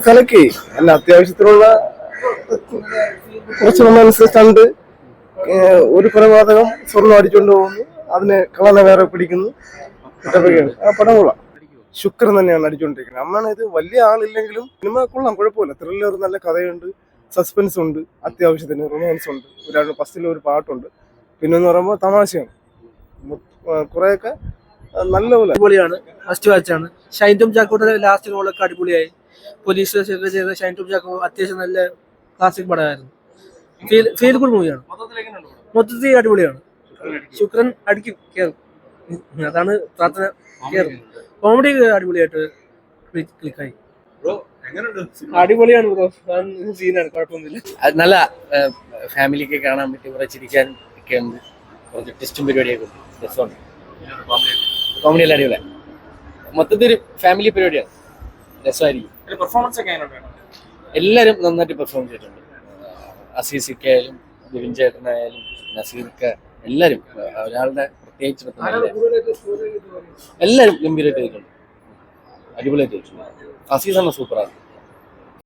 കലക്കി അല്ല അത്യാവശ്യത്തിനുള്ള കുറച്ച് റൊമാൻസ് സ്റ്റണ്ട്, ഒരു കൊലപാതകം, സ്വർണ്ണം അടിച്ചുകൊണ്ട് പോകുന്നു, അതിനെ കളനെ വേറെ പിടിക്കുന്നു. ആ പടം കൊള്ളാം. ശുക്രൻ തന്നെയാണ് അടിച്ചുകൊണ്ടിരിക്കുന്നത്. അമ്മാണ് ഇത് വലിയ ആളില്ലെങ്കിലും സിനിമ കൊള്ളാം, കുഴപ്പമില്ല. ത്രില്ലർ, നല്ല കഥയുണ്ട്, സസ്പെൻസ് ഉണ്ട്, അത്യാവശ്യത്തിന് റൊമാൻസ് ഉണ്ട്, ഫസ്റ്റിൽ ഒരു പാട്ടുണ്ട്. പിന്നെന്ന് പറയുമ്പോൾ തമാശയാണ്. കുറെയൊക്കെ നല്ല പോലെ അടിപൊളിയാണ്. ഫസ്റ്റ് വാച്ചാണ്. ഷൈൻ ടോം ചാക്കോയുടെ ലാസ്റ്റ് റോളൊക്കെ അടിപൊളിയായി. പോലീസ് സ്റ്റേഷനിൽ ചെയ്ത ഷൈൻ ടോം ചാക്കോ അത്യാവശ്യം നല്ല ക്ലാസിക് പടമായിരുന്നു. ഫീൽ ഗുഡ് മൂവിയാണ്. മൊത്തത്തിൽ അടിപൊളിയാണ്. ശുക്രൻ അടിക്കും, കേറും, അതാണ് പ്രാർത്ഥന, കേറും. കോമഡി അടിപൊളിയായിട്ട് ക്ലിക്കായി. അടിപൊളിയാണ് ബ്രോ, സീനാണ്, കുഴപ്പമൊന്നുമില്ല. നല്ല ഫാമിലിക്ക് കാണാൻ പറ്റി, കുറെ ചിരിക്കാനും ഒക്കെ ഉണ്ട്. കുറച്ച് ടെസ്റ്റും പരിപാടിയൊക്കെ ഉണ്ട്, രസമുണ്ട്. കോമഡി എല്ലാം അടിപൊളിയാണ്. മൊത്തത്തിൽ ഒരു ഫാമിലി പരിപാടിയാണ്, രസമായിരിക്കും. എല്ലാവരും നന്നായിട്ട് പെർഫോം ചെയ്തിട്ടുണ്ട്. അസീസിക്ക ആയാലും ബിബിൻ ചേട്ടനായാലും നസീർക്ക്, എല്ലാവരും ഒരാളുടെ പ്രത്യേകിച്ച് എല്ലാവരും ഗംഭീരമായിട്ട് ചെയ്തിട്ടുണ്ട്, അടിപൊളിയായിട്ട് ചെയ്തിട്ടുണ്ട്. അസീസാണ് സൂപ്പറാണ്.